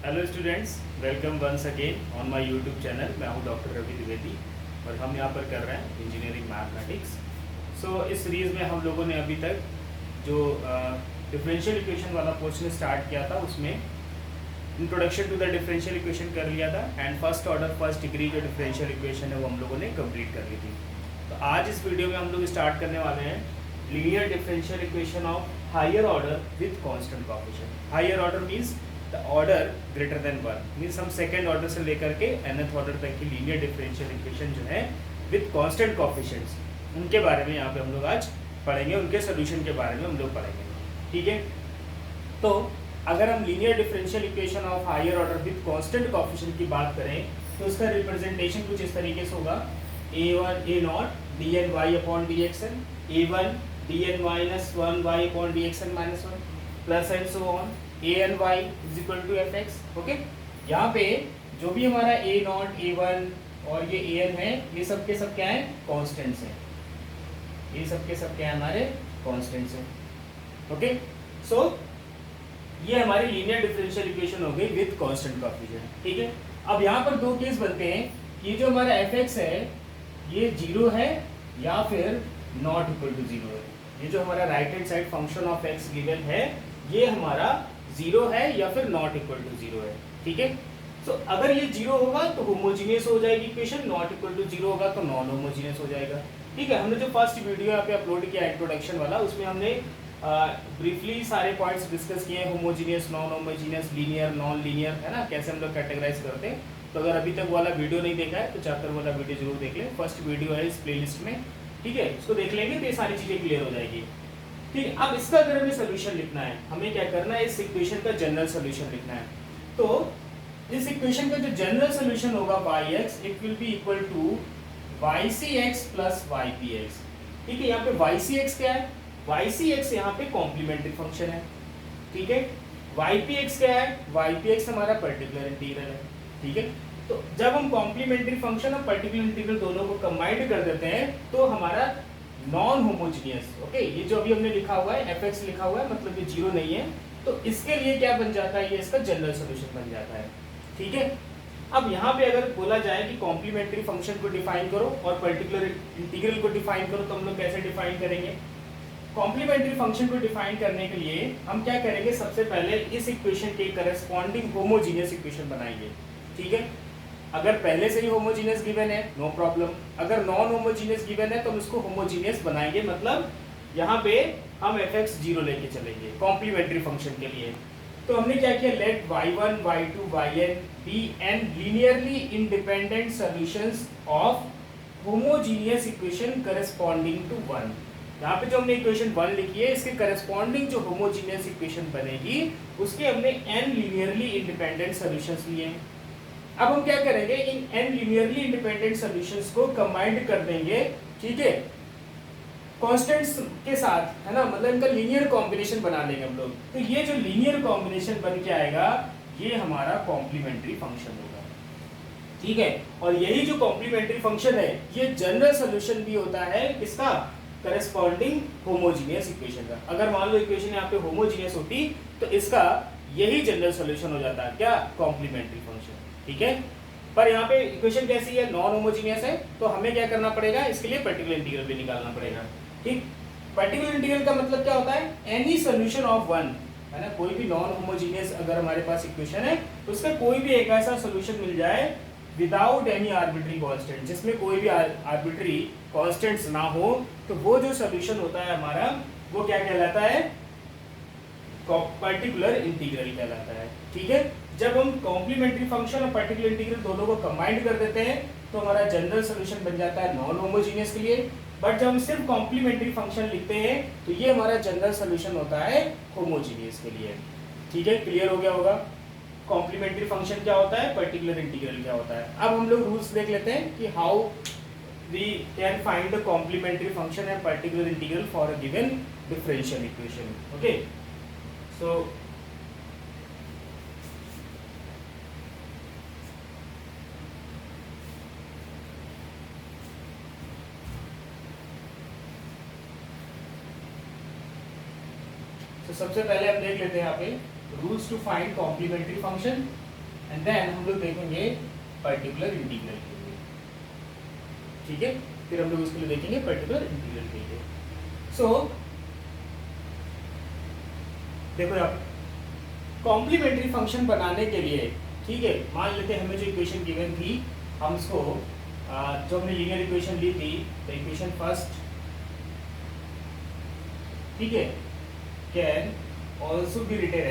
Hello students, welcome once again on my YouTube channel. मैं हूं doctor Ravi Dwivedi और हम यहां पर कर रहे हैं इंजीनियरिंग मैथमेटिक्स। इस सीरीज़ में हम लोगों ने अभी तक जो डिफरेंशियल इक्वेशन वाला पोर्शन स्टार्ट किया था उसमें introduction to the differential equation कर लिया था and first order first degree जो डिफरेंशियल इक्वेशन है वो हम लोगों ने कंप्लीट कर ली थी। तो आज इस वीडियो में हम लोग स्टार्ट करने वाले हैं linear differential equation of higher order with constant coefficient. Higher order means the order greater than 1, मींस हम सेकेंड ऑर्डर से लेकर के nth ऑर्डर तक की लीनियर डिफरेंशियल इक्वेशन जो है विद कांस्टेंट कोएफिशिएंट्स उनके बारे में यहाँ पे हम लोग आज पढ़ेंगे, उनके सोल्यूशन के बारे में हम लोग पढ़ेंगे। ठीक है, तो अगर हम linear differential equation of higher order with constant coefficient की बात करें तो इसका रिप्रेजेंटेशन कुछ इस तरीके से होगा a1 a0 dny upon dxn, a1 dn minus 1y upon dxn minus 1 plus and so on an y is equal to fx। Okay, यहाँ पे जो भी हमारा a0 a1 और ये an है ये सब के सब क्या है, कॉन्स्टेंट्स हैं। ये सब के सब क्या है, हमारे कॉन्स्टेंट्स हैं। ओके, सो ये हमारी लीनियर डिफरेंशियल इक्वेशन हो गई विद कांस्टेंट कोएफिशिएंट। ठीक है, अब यहाँ पर दो केस बनते हैं कि जो हमारा fx है ये 0 है या फिर नॉट इक्वल टू 0 है। ये जो हमारा right hand side function of x given है ये हमारा 0 है या फिर नॉट इक्वल टू 0 है। ठीक है, सो अगर ये 0 होगा तो होमोजीनियस हो जाएगी इक्वेशन, नॉट इक्वल टू 0 होगा तो नॉन होमोजीनियस हो जाएगा। ठीक है, हमने जो फर्स्ट वीडियो यहाँ पे अपलोड किया इंट्रोडक्शन वाला उसमें हमने ब्रीफली सारे पॉइंट्स डिस्कस किए, homogeneous, non homogeneous, linear, non linear, है ना, कैसे हम लोग कैटेगराइज करते हैं। तो अगर अभी तक वाला वीडियो नहीं देखा है तो चैप्टर वाला वीडियो जरूर देख लें, फर्स्ट वीडियो है इस प्लेलिस्ट में। ठीक है, इसको देख लेंगे तो ये सारी चीजें क्लियर हो जाएगी। ठीक है, अब इसका अगर हमें सोल्यूशन लिखना है, हमें क्या करना है, इस इक्वेशन का जनरल सोल्यूशन लिखना है। तो इस इक्वेशन का जो जनरल सोल्यूशन होगा yx it will be equal to ycx plus ypx। ठीक है, यहाँ पे ycx क्या है, ycx यहाँ पे कॉम्प्लीमेंट्री फंक्शन है। ठीक है, ypx क्या है, ypx हमारा पर्टिकुलर इंटीग्रल है। ठीक है, तो जब हम कॉम्प्लीमेंट्री फंक्शन और पर्टिकुलर इंटीग्रल दोनों को कंबाइंड कर देते हैं तो हमारा नॉन होमोजीनियस, ओके, ये जो अभी हमने लिखा हुआ है fx लिखा हुआ है मतलब ये 0 नहीं है, तो इसके लिए क्या बन जाता है, ये इसका जनरल सॉल्यूशन बन जाता है। ठीक है, अब यहाँ पे अगर बोला जाए कि कॉम्प्लीमेंट्री फंक्शन को डिफाइन करो और पर्टिकुलर इंटीग्रल को डिफाइन करो तो हम लोग कैसे डिफाइन करेंगे। कॉम्प्लीमेंट्री फंक्शन को डिफाइन करने के लिए हम क्या करेंगे, सबसे पहले इस इक्वेशन के करस्पॉन्डिंग होमोजीनियस इक्वेशन बनाएंगे। ठीक है, अगर पहले से ही होमोजीनियस गिवन है नो प्रॉब्लम, अगर नॉन होमोजीनियस गिवन है तो हम इसको होमोजीनियस बनाएंगे, मतलब यहाँ पे हम fx 0 लेके चलेंगे कॉम्प्लीमेंट्री फंक्शन के लिए। तो हमने क्या किया, late y1 y2 yn be n linearly independent solutions of homogeneous equation corresponding to 1। यहाँ पे जो हमने इक्वेशन 1 लिखी है इसके करस्पॉन्डिंग जो होमोजीनियस इक्वेशन बनेगी उसके हमने n linearly independent solutions लिए हैं। अब हम क्या करेंगे, इन n linearly independent solutions को कंबाइंड कर देंगे, ठीक है, कांस्टेंट्स के साथ, है ना, मतलब इनका लीनियर कॉम्बिनेशन बना लेंगे हम लोग। तो ये जो लीनियर कॉम्बिनेशन बन के आएगा ये हमारा कॉम्प्लीमेंट्री फंक्शन होगा। ठीक है, और यही जो कॉम्प्लीमेंट्री फंक्शन है ये जनरल सॉल्यूशन भी होता है इसका करस्पॉन्डिंग होमोजीनियस इक्वेशन का। अगर मान लो इक्वेशन यहाँ पे होमोजीनियस होती तो इसका यही जनरल सॉल्यूशन हो जाता है, क्या, कॉम्प्लीमेंट्री फंक्शन। ठीक है, पर यहाँ पे इक्वेशन कैसी है, नॉन होमोजीनियस है, तो हमें क्या करना पड़ेगा, इसके लिए पर्टिकुलर इंटीग्रल भी निकालना पड़ेगा। ठीक, पर्टिकुलर इंटीग्रल का मतलब क्या होता है, एनी सोल्यूशन ऑफ वन, है ना, कोई भी नॉन होमोजीनियस अगर हमारे पास इक्वेशन है तो उसका कोई भी एक ऐसा सोल्यूशन मिल जाए विदाउट एनी आर्बिट्री कांस्टेंट, जिसमें कोई भी आर्बिट्री कांस्टेंट्स ना हो, तो वो जो सोल्यूशन होता है हमारा वो क्या कहलाता है, पर्टिकुलर इंटीग्रल कहलाता है। ठीक है, जब हम कॉम्प्लीमेंट्री फंक्शन और पर्टिकुलर इंटीग्रल दोनों को कंबाइंड कर देते हैं तो हमारा जनरल सॉल्यूशन बन जाता है नॉन होमोजीनियस के लिए, बट जब हम सिर्फ कॉम्प्लीमेंट्री फंक्शन लिखते हैं तो ये हमारा जनरल सॉल्यूशन होता है होमोजीनियस के लिए। ठीक है, क्लियर हो गया होगा कॉम्प्लीमेंट्री फंक्शन क्या होता है, पर्टिकुलर इंटीग्रल क्या होता है। अब हम लोग रूल्स देख लेते हैं कि how we can find the complementary function and particular integral for a given differential equation. Okay, so सबसे पहले हम देख लेते हैं यहाँ पे rules to find complementary function. And then हम लोग देखेंगे पर्टिकुलर इंटीग्रल के लिए, ठीक है। फिर हम लोग उसके लिए देखेंगे पर्टिकुलर इंटीग्रल के लिए। सो देखो आप कॉम्प्लीमेंट्री फंक्शन बनाने के लिए, ठीक है, मान लेते हैं हमें जो इक्वेशन गिवन थी, हम इसको जो हमने लीनियर इक्वेशन ली थी, तो इक्वेशन फर्स्ट, ठीक है, can also be written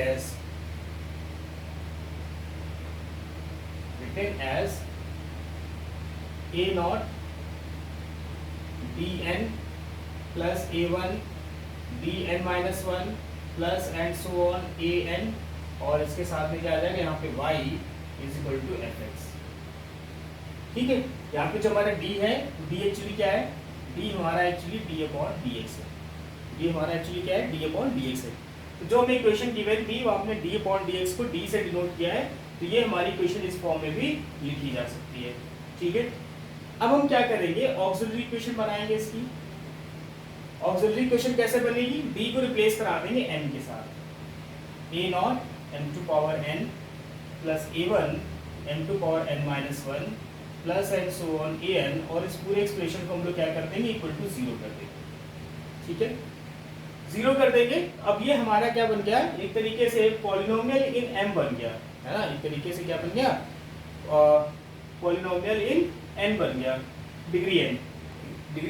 as A naught D N plus A one D N minus one plus and so on A N, और इसके साथ में क्या आ जाएगा यहाँ पे y is equal to F X, ठीक है। यहाँ पे जो हमारा d है, d एक्चुअली क्या है, d हमारा एक्चुअली d अपॉन dx है, d हमारा एक्चुअली क्या है, d अपॉन dx है। तो जो हमें इक्वेशन गिवन थी वो आपने d अपॉन dx को d से डिनोट किया है, तो ये हमारी इक्वेशन इस फॉर्म में भी लिखी जा सकती है, ठीक है। अब हम क्या करेंगे, ऑक्सिलरी इक्वेशन बनाएंगे इसकी। ऑक्सिलरी इक्वेशन कैसे बनेगी, d को रिप्लेस करा देंगे n के साथ, a naught m to power n plus a1 m to power n minus one plus and so on a n, और इस पूरे एक्सप्रेशन को हम लोग क्या कर देंगे, इक्वल टू 0 कर देंगे, ठीक है, 0 कर देंगे। अब ये हमारा क्या बन गया, एक तरीके से पॉलिनोमियल इन m बन गया है ना, एक तरीके से क्या बन गया, पॉलिनोमियल इन n बन गया, डिग्री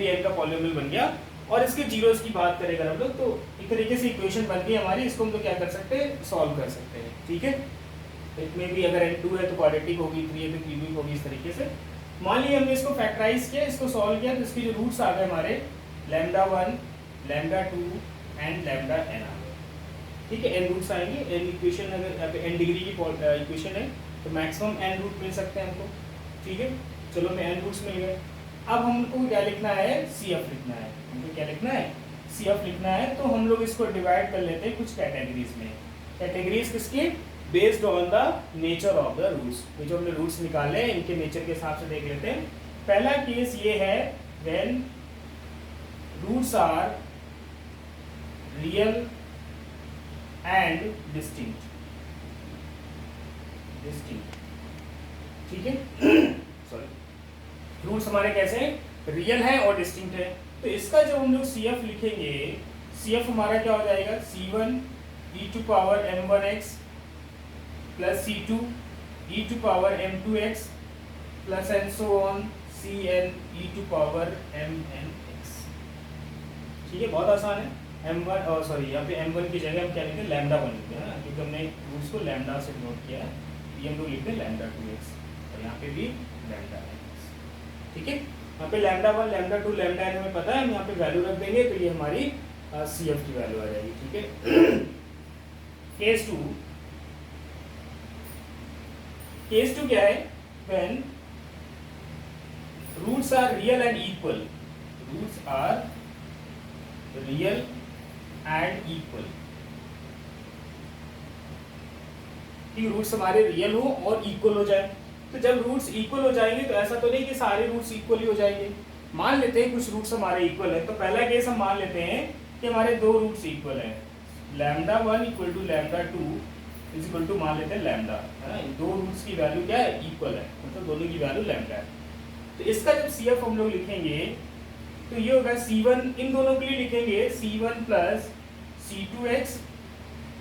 n का पॉलिनोमियल बन गया। और इसके जीरोस की बात करें अगर हम लोग, तो एक तरीके से इक्वेशन बन गई हमारी, इसको हम लोग क्या कर सकते हैं, सॉल्व कर सकते हैं, ठीक है। इसमें भी अगर n2 है तो क्वाड्रेटिक होगी, 3 है तो क्यूबिक होगी, इस तरीके से। मान लीजिए हमने इसको फैक्टराइज किया, इसको सॉल्व किया, तो इसके जो रूट्स आ गए हमारे λ1 λ2 एंड λn आ गए, ठीक है। n रूट्स आएंगे, n इक्वेशन अगर n डिग्री की इक्वेशन है तो मैक्सिमम n रूट मिल सकते हैं हमको, ठीक है। चलो मैं n रूट्स मिल गए। अब हमको क्या लिखना है, CF लिखना है, हमको क्या लिखना है, CF लिखना है। तो हम लोग इसको डिवाइड कर लेते हैं कुछ कैटेगरीज में। कैटेगरीज किसकी, based on the nature of the roots. ये जो हमने रूट्स निकाले हैं इनके नेचर के हिसाब से देख लेते हैं। पहला केस ये है when roots are real and distinct, ठीक है। सॉरी, रूट्स हमारे कैसे हैं, रियल है और डिस्टिंक्ट है। तो इसका जब हम लोग CF लिखेंगे, CF हमारा क्या हो जाएगा, C1 e to power m1x plus C2 e to power m2x plus and so on Cn e to power mnx, ठीक है, बहुत आसान है। m1 और सॉरी यहाँ पे m1 की जगह हम क्या लिखते हैं, λ1 लिखते हैं ना, क्योंकि हमने रूट्स को लैम्डा से नोट किया है। ये हम लोग लिखते हैं λ2x, और यहाँ पे भी λnx, ठीक है। यहाँ पे λ1 λ2 λn हमें पता है, हम यहाँ पे वैल्यू रख देंगे, तो ये हमारी CF की वैल्यू आ जाएगी, ठीक है। केस टू क्या है, when roots are real and equal, roots are real and equal, कि रूट्स हमारे रियल हो और इक्वल हो जाए। तो जब रूट्स इक्वल हो जाएंगे तो ऐसा तो नहीं कि सारे रूट्स इक्वल ही हो जाएंगे, मान लेते हैं कुछ रूट्स हमारे इक्वल है। तो पहला केस हम मान लेते हैं कि हमारे दो रूट्स इक्वल हैं, λ1 equal to λ2 is equal to मान लेते हैं लैम्डा, है ना। दो रूट्स की वैल्यू क्या है, इक्वल है, मतलब दोनों की वैल्यू लैम्डा है। तो इसका जब CF हम लोग लिखेंगे तो ये होगा C1, इन दोनों के लिए लिखेंगे C1 plus C2x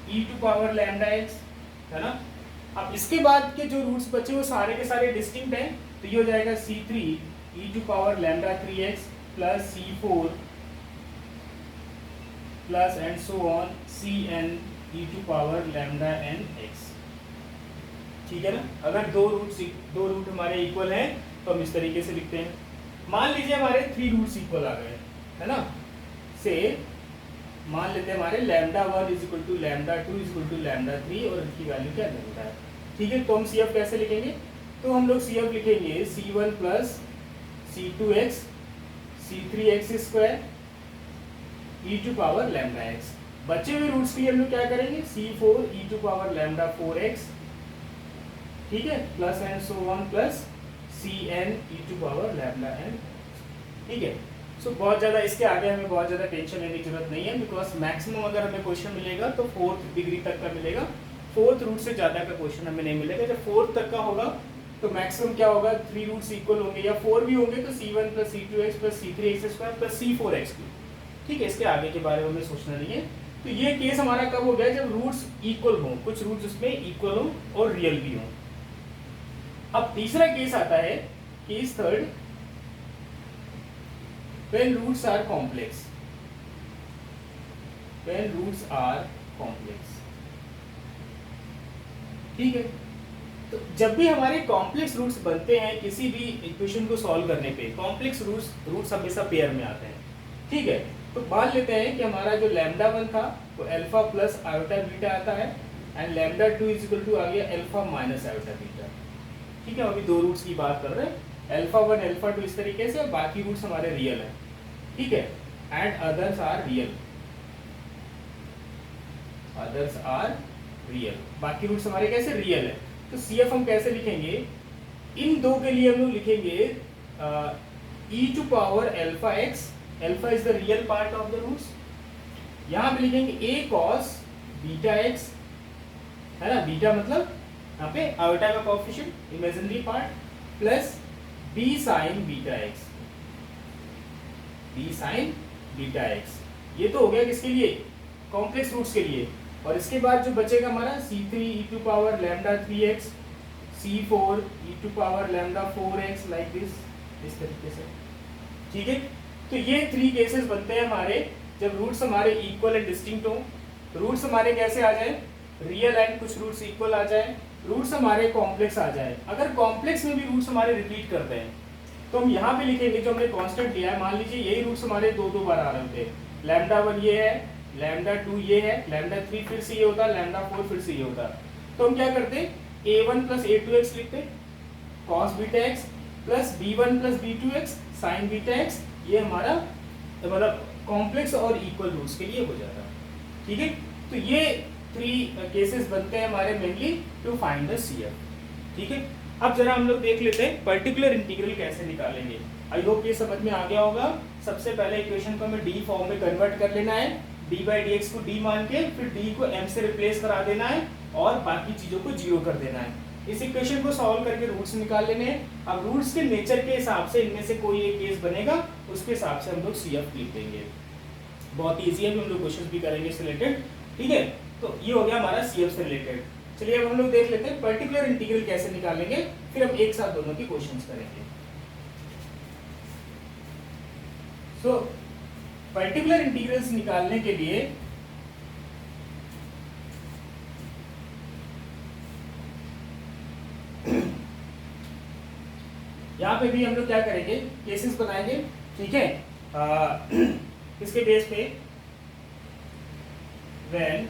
e to power λx, है ना। अब इसके बाद के जो रूट्स बचे वो सारे के सारे डिस्टिंक्ट हैं, तो ये हो जाएगा C3 e to power λ3x plus C4 plus and so on Cn e to power λnx, ठीक है ना। अगर दो रूट हमारे इक्वल हैं तो हम इस तरीके से लिखते हैं। मान लीजिए हमारे 3 रूट्स इक्वल आ गए, है ना। से मान लेते हैं हमारे λ1 is equal to λ2 is equal to λ3 और इसकी वैल्यू क्या लैम्डा है, ठीक है। तो हम CF कैसे लिखेंगे, तो हम लोग CF लिखेंगे C1 plus C2x C3x square e to power λx। बचे हुए रूट्स के लिए हम लोग क्या करेंगे, C4 e to power λ4x, ठीक है, plus and so on plus Cn e to power λn, ठीक है। सो बहुत ज़्यादा इसके आगे हमें बहुत ज़्यादा टेंशन लेने की जरूरत नहीं है, बिकॉज मैक्सिमम अगर हमें क्वेश्चन मिलेगा तो 4th डिग्री तक का मिलेगा, फोर्थ रूट से ज़्यादा का क्वेश्चन हमें नहीं मिलेगा। जब फोर्थ तक का होगा तो मैक्सिमम क्या होगा, 3 रूट्स इक्वल होंगे, या 4 भी होंगे तो c1 plus c2x plus c3x square plus c4x3। ठीक है, इसके आगे के बारे में हमें सोचना नहीं है। तो ये केस हमारा कब हो गया, जब रूट्स इक्वल हों, कुछ रूट्स उसमें इक्वल हों और रियल भी हों। अब तीसरा केस आता है, case third, when roots are complex, when roots are complex। ठीक है, तो जब भी हमारे कॉम्प्लेक्स रूट्स बनते हैं किसी भी इक्वेशन को सॉल्व करने पे, कॉम्प्लेक्स रूट्स हमेशा पेयर में आते हैं। ठीक है, तो मान लेते हैं कि हमारा जो लैम्डा 1 था वो अल्फा प्लस आयोटा बीटा आता है, and lambda 2 is equal to आ गया अल्फा माइनस आयोटा बीटा। ठीक है, अभी 2 रूट्स की बात कर रहे हैं, अल्फा 1 अल्फा 2 इस तरीके से, बाकी रूट्स हमारे रियल है। ठीक है, and others are real, others are real, बाकी रूट्स हमारे कैसे रियल है। तो CF हम कैसे लिखेंगे, इन दो के लिए हम लोग लिखेंगे e to power alpha x, alpha is the real part of the roots. यहाँ पे लिखेंगे a cos बीटा x, है ना, बीटा मतलब यहाँ पे आयोटा का coefficient imaginary part, plus b sin beta x, b sin beta x। ये तो हो गया किसके लिए, कॉम्प्लेक्स रूट्स के लिए। और इसके बाद जो बचेगा हमारा c3 e to power lambda 3x, c4 e to power lambda 4x, like this, इस तरीके से। ठीक है, तो ये 3 केसेस बनते हैं हमारे जब रूट्स हमारे इक्वल एंड डिस्टिंक्ट हो। रूट्स हमारे कैसे आ जाए, रियल एंड कुछ रूट्स इक्वल आ जाए, रूट्स हमारे कॉम्प्लेक्स आ जाए। अगर कॉम्प्लेक्स में भी रूट्स हमारे रिपीट करते हैं तो हम यहाँ पे लिखेंगे, जो हमने कांस्टेंट लिया है, मान लीजिए यही रूट्स हमारे 2-2 बार आ रहे होते हैं, लैम्डा 1 ये है, लैम्डा 2 ये है, लैम्डा 3 फिर से ये होता, लैम्डा 4 फिर से ये होता, तो हम क्या करते, a1 प्लस a2x लिखते, cos beta x plus b1 plus b2x sin beta x। ये हमारा मतलब कॉम्प्लेक्स और इक्वल रूट्स के लिए हो जाता है। ठीक है, तो ये 3 केसेस बनते हैं हमारे mainly to find the CF। ठीक है, अब जरा हम लोग देख लेते हैं पर्टिकुलर इंटीग्रल कैसे निकालेंगे। आई होप ये समझ में आ गया होगा। सबसे पहले इक्वेशन को हमें डी फॉर्म में कन्वर्ट कर लेना है, डी बाई डी एक्स को डी मान के फिर डी को एम से रिप्लेस करा देना है और बाकी चीजों को जीरो कर देना है। इस इक्वेशन को सॉल्व करके रूट्स निकाल लेने हैं। अब रूट्स के नेचर के हिसाब से इनमें से कोई एक केस बनेगा, उसके हिसाब से हम लोग CF लिख देंगे। बहुत ईजी है, हम लोग क्वेश्चन भी करेंगे इससे रिलेटेड। ठीक है, तो ये हो गया हमारा CF से रिलेटेड। चलिए अब हम लोग देख लेते हैं पर्टिकुलर इंटीग्रल कैसे निकालेंगे, फिर हम एक साथ दोनों के क्वेश्चंस करेंगे। सो पर्टिकुलर इंटीग्रल्स निकालने के लिए यहाँ पे भी हम लोग क्या करेंगे, केसेस बनाएंगे। ठीक है, किसके बेस पे, व्हेन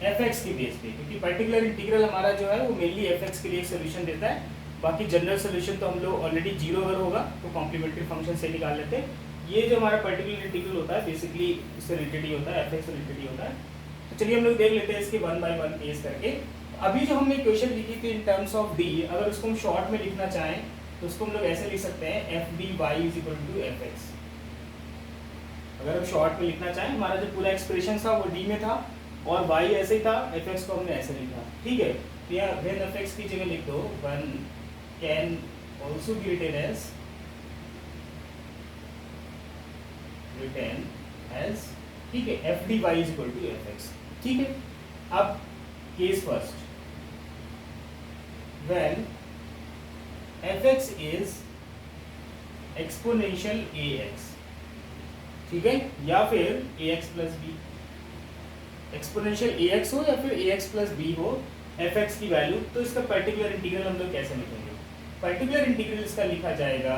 fx के बेस पे, क्योंकि पर्टिकुलर इंटीग्रल हमारा जो है वो मेनली fx के लिए एक सोल्यूशन देता है। बाकी जनरल सोल्यूशन तो हम लोग ऑलरेडी जीरो अगर होगा तो कॉम्प्लीमेंट्री फंक्शन से निकाल लेते हैं। ये जो हमारा पर्टिकुलर इंटीग्रल होता है बेसिकली इससे रिलेटेड ही होता है, fx से रिलेटेड ही होता है। तो चलिए हम लोग देख लेते हैं इसके 1 बाय 1 केस करके। अभी जो हमने इक्वेशन लिखी थी इन टर्म्स ऑफ d, अगर उसको हम शॉर्ट में लिखना चाहें तो उसको हम लोग ऐसे लिख सकते हैं f dy is equal to fx। अगर हम शॉर्ट में लिखना चाहें, हमारा जो पूरा एक्सप्रेशन था वो d में था और y ऐसे ही था, fx को हमने ऐसे लिखा। ठीक है, तो यहाँ व्हेन fx की जगह लिख दो 1 can also be written as ठीक है f dy is equal to fx। ठीक है, अब case first, when fx is exponential ax, ठीक है, या फिर ax plus b, exponential ax हो या फिर ax प्लस b हो fx की वैल्यू, तो इसका पर्टिकुलर इंटीग्रल हम लोग कैसे लिखेंगे। पर्टिकुलर इंटीग्रल इसका लिखा जाएगा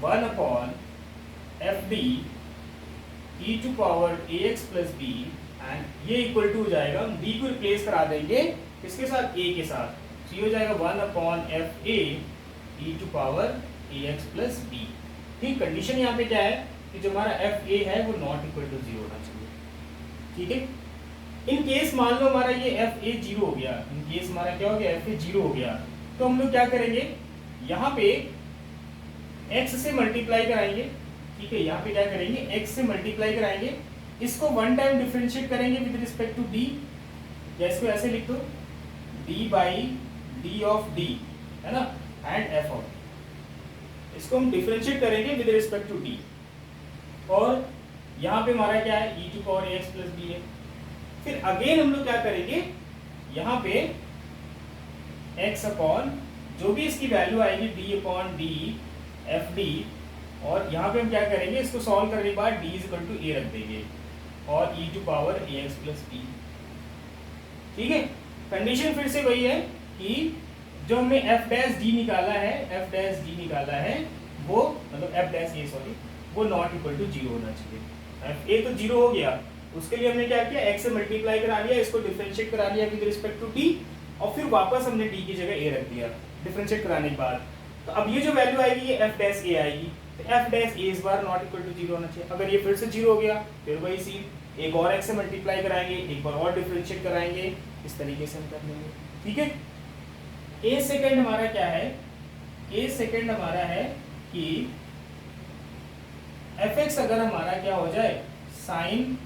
1 upon F D E to power ax plus b, and ये इक्वल टू हो जाएगा, b को रिप्लेस करा देंगे किसके साथ, a के साथ, तो ये हो जाएगा 1 upon F A E to power ax plus b। ठीक, कंडीशन यहाँ पे क्या है कि जो हमारा एफ ए है वो नॉट इक्वल टू 0 होना चाहिए। ठीक है, इन केस मान लो हमारा ये एफ ए 0 हो गया, इन केस हमारा क्या हो गया, एफ ए 0 हो गया, तो हम लोग क्या करेंगे, यहाँ पे x से मल्टीप्लाई कराएंगे। ठीक है, यहाँ पे क्या करेंगे, x से मल्टीप्लाई कराएंगे, इसको 1 टाइम डिफरेंशिएट करेंगे विद रिस्पेक्ट टू d, या इसको ऐसे लिख दो D by D of D, है ना, एंड एफ ऑफ, इसको हम डिफरेंशिएट करेंगे विद रिस्पेक्ट टू डी। और यहाँ पे हमारा क्या है, e to power ax plus B है। फिर अगेन हम लोग क्या करेंगे, यहाँ पे x अपॉन जो भी इसकी वैल्यू आएगी d upon D F D, और यहाँ पे हम क्या करेंगे, इसको सॉल्व करने के बाद d is equal to a रख देंगे और e to power ax plus B. ठीक है, कंडीशन फिर से वही है कि जो हमने f डैश d निकाला है वो मतलब f डैश a सॉरी, वो नॉट इक्वल टू 0 होना चाहिए। f a तो 0 हो गया, उसके लिए हमने क्या किया, x से मल्टीप्लाई करा लिया, इसको डिफरेंशिएट करा लिया विद रिस्पेक्ट टू d, और फिर वापस हमने d की जगह a रख दिया डिफरेंशिएट कराने के बाद। तो अब ये जो वैल्यू आएगी ये f डैश a आएगी, तो f डैश a इस बार नॉट इक्वल टू 0 होना चाहिए। अगर ये फिर से 0 हो गया, फिर वही सीन, एक और x से मल्टीप्लाई कराएंगे, एक बार और डिफरेंशिएट कराएंगे, इस तरीके से हम कर लेंगे। ठीक है, a सेकंड हमारा क्या है, a सेकंड हमारा है कि fx अगर हमारा क्या हो जाए, साइन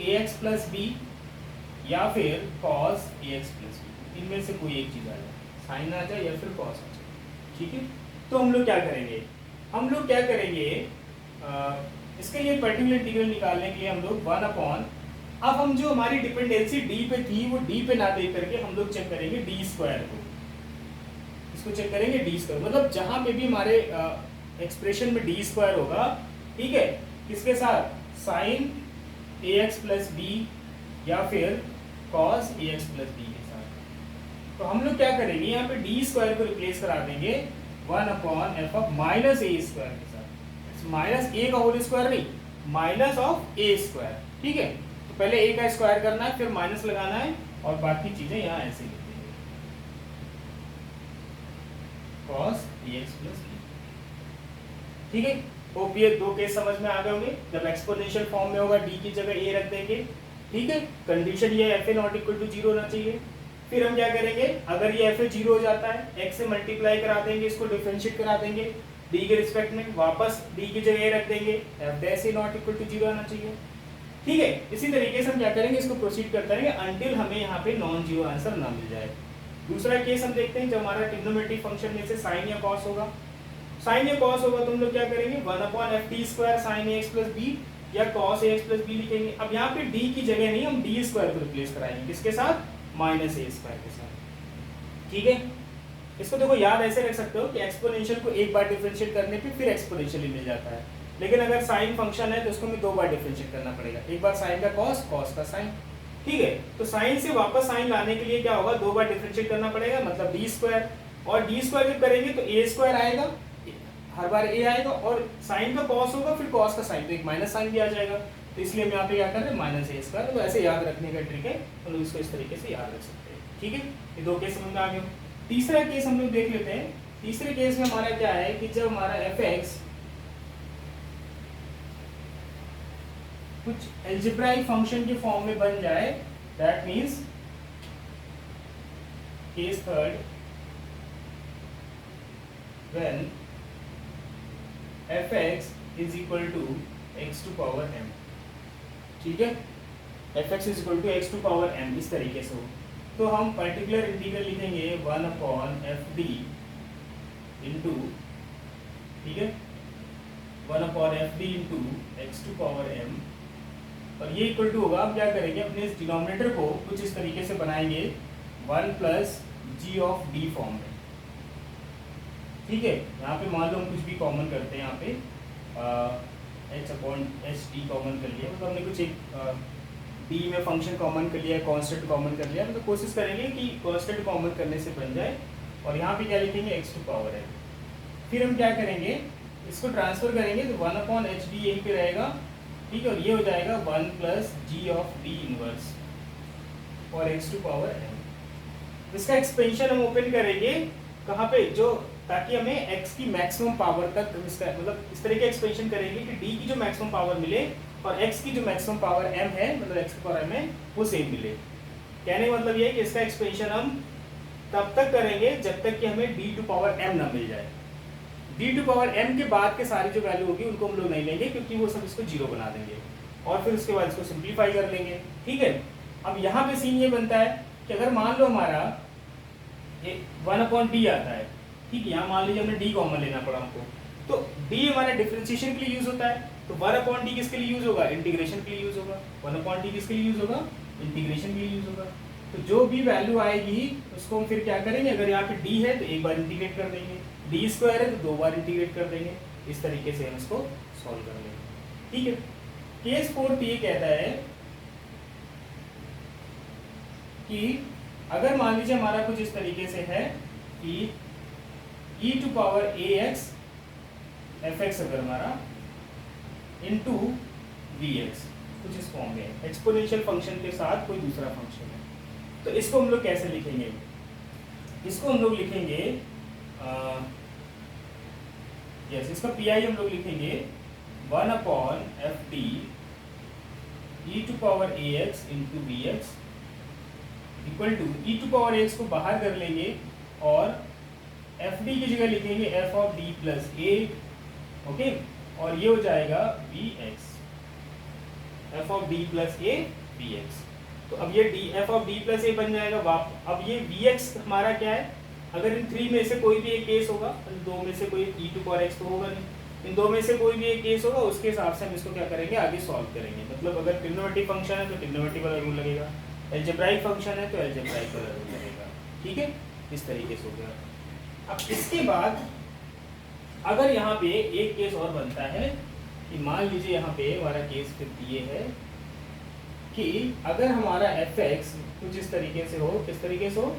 ax प्लस बी या फिर cos ax प्लस बी, इनमें से कोई एक चीज आ जाए, साइन आ जाए या फिर cos आ जाए। ठीक है, तो हम लोग क्या करेंगे, इसके लिए पर्टिकुलर इंटीग्रल निकालने के लिए हम लोग 1 अपॉन, अब हम जो हमारी डिपेंडेंसी d पे थी वो d पे ना देख करके हम लोग चेक करेंगे d स्क्वायर को, इसको चेक करेंगे d स्क्वायर, मतलब जहां पे भी हमारे एक्सप्रेशन में d स्क्वायर होगा, ठीक है, किसके साथ, साइन ax प्लस बी या फिर cos ax प्लस बी के साथ। तो हम लोग क्या करेंगे, यहाँ पे d स्क्वायर को रिप्लेस करा देंगे 1 upon F of minus A square के साथ, माइनस ए का होल स्क्वायर नहीं, माइनस ऑफ ए स्क्वायर। ठीक है, तो पहले ए का स्क्वायर करना है, फिर माइनस लगाना है, और बाकी चीजें यहाँ ऐसे लिख देंगे, cos ax प्लस बी। ठीक है, होप ये दो केस समझ में आ गए होंगे। जब एक्सपोनेंशियल फॉर्म में होगा d की जगह a रख देंगे। ठीक है, कंडीशन ये f नॉट इक्वल टू 0 होना चाहिए। फिर हम क्या करेंगे, अगर ये f 0 हो जाता है, x से मल्टीप्लाई करा देंगे, इसको डिफरेंशिएट करा देंगे d के रिस्पेक्ट में, वापस d की जगह a रख देंगे, f dash a not equal to 0 आना चाहिए। ठीक है, इसी तरीके से हम क्या करेंगे, इसको प्रोसीड करते रहेंगे अंटिल हमें यहाँ पे नॉन जीरो आंसर ना मिल जाए। दूसरा केस हम देखते हैं, जब हमारा ट्रिग्नोमेट्रिक फंक्शन में से साइन या कॉस होगा, साइन या कॉस होगा तो हम लोग क्या करेंगे, 1 upon F T square sine A X plus B या cos A X plus B लिखेंगे। अब यहाँ पे d की जगह नहीं, हम d स्क्वायर को रिप्लेस कराएंगे, किसके साथ, माइनस ए स्क्वायर के साथ। ठीक है, इसको देखो याद ऐसे रख सकते हो कि एक्सपोनेंशियल को एक बार डिफरेंशिएट करने पे फिर एक्सपोनेंशियल ही मिल जाता है, लेकिन अगर साइन फंक्शन है तो उसको हमें दो बार डिफरेंशिएट करना पड़ेगा, एक बार साइन का कॉस, कॉस का साइन। ठीक है, तो साइन से वापस साइन लाने के लिए क्या होगा, दो बार डिफरेंशिएट करना पड़ेगा, मतलब डी स्क्वायर, और डी स्क्वायर जब करेंगे तो ए स्क्वायर आएगा, हर बार ए आएगा, और साइन का कॉस होगा, फिर कॉस का साइन, तो एक माइनस साइन भी आ जाएगा। तो इसलिए हम यहाँ पे क्या कर रहे हैं, माइनस ए स्क्वायर। तो ऐसे याद रखने का ट्रिक है, हम लोग इसको इस तरीके से याद रख सकते हैं। ठीक है, ये दो केस समझ में आ गए। तीसरा केस हम लोग देख लेते हैं। तीसरे केस में हमारा क्या है कि जब हमारा एफ एक्स कुछ एल्जेब्राइक फंक्शन के फॉर्म में बन जाए, that means case third, when fx is equal to x to power m। ठीक है, fx is equal to x to power m इस तरीके से हो, तो हम पर्टिकुलर इंटीग्रल लिखेंगे 1 अपॉन एफ डी इंटू, ठीक है, 1 upon F D into X to power m, और ये इक्वल टू होगा, हम क्या करेंगे, अपने इस डिनोमिनेटर को कुछ इस तरीके से बनाएंगे 1 plus G of D form में। ठीक है, यहाँ पे मान लो हम कुछ भी कॉमन करते हैं, यहाँ पे H upon H D common कर लिया, मतलब हमने कुछ एक डी में फंक्शन कॉमन कर लिया, कांस्टेंट कॉमन कर लिया, मतलब कोशिश करेंगे कि कांस्टेंट कॉमन करने से बन जाए, और यहाँ पे क्या लिखेंगे, एक्स टू पावर है। फिर हम क्या करेंगे, इसको ट्रांसफर करेंगे, तो 1 अपॉन एच डी यहीं पे रहेगा। ठीक है, और ये हो जाएगा 1 plus G of D inverse और एक्स टू पावर एम। इसका एक्सपेंशन हम ओपन करेंगे कहाँ पे, जो ताकि हमें x की मैक्सिमम पावर तक, इसका मतलब इस तरह के एक्सपेंशन करेंगे कि d की जो मैक्सिमम पावर मिले और x की जो मैक्सिमम पावर m है, मतलब x की पावर m है, वो सेम मिले। कहने का मतलब ये है कि इसका एक्सपेंशन हम तब तक करेंगे जब तक कि हमें d टू पावर m ना मिल जाए। d टू पावर m के बाद के सारी जो वैल्यू होगी उनको हम लोग नहीं लेंगे, क्योंकि वो सब इसको जीरो बना देंगे, और फिर उसके बाद इसको सिंप्लीफाई कर लेंगे। ठीक है, अब यहाँ पे सीन ये बनता है कि अगर मान लो हमारा 1/d आता है, ठीक है, यहाँ मान लीजिए हमने d कॉमन लेना पड़ा हमको, तो d हमारा डिफरेंशिएशन के लिए यूज होता है, तो 1/d किसके लिए यूज होगा, इंटीग्रेशन के लिए यूज होगा। 1/d किसके लिए यूज होगा, इंटीग्रेशन के लिए यूज होगा। तो जो भी वैल्यू आएगी उसको हम फिर क्या करेंगे, अगर यहाँ पे d है तो एक बार इंटीग्रेट कर देंगे, d² है तो 2 बार इंटीग्रेट कर देंगे, इस तरीके से हम इसको सॉल्व कर लेंगे, ठीक है। केस 4 ये कहता है कि अगर मान लीजिए हमारा कुछ इस तरीके से है कि e⁴ax fx अगर हमारा इंटू vx कुछ इस फॉर्म में एक्सपोनेंशियल फंक्शन के साथ कोई दूसरा फंक्शन है, तो इसको हम लोग कैसे लिखेंगे, इसको हम लोग लिखेंगे इसका पीआई हम लोग लिखेंगे 1/fd e⁴ax into vx equal to e⁴x को बाहर कर लेंगे और fd की जगह लिखेंगे f(d + a), ओके, और ये हो जाएगा vx, f(d + a) vx। तो अब ये f(d + a) बन जाएगा। अब ये vx हमारा क्या है, अगर इन 3 में से कोई भी एक केस होगा, इन 2 में से कोई e⁴x तो होगा नहीं, इन 2 में से कोई भी एक केस होगा, उसके हिसाब से हम इसको क्या करेंगे, आगे सॉल्व करेंगे। मतलब अगर ट्रिग्नोमेट्रिक फंक्शन है तो ट्रिग्नोमेट्रिक वाला रूल लगेगा, अलजेब्राइक फंक्शन है तो अलजेब्राइक वाला रूल लगेगा, ठीक है, इस तरीके से हो गया। अब इसके बाद अगर यहाँ पे एक केस और बनता है कि मान लीजिए यहाँ पे हमारा केस फिर ये है कि अगर हमारा fx कुछ इस तरीके से हो, किस तरीके से हो,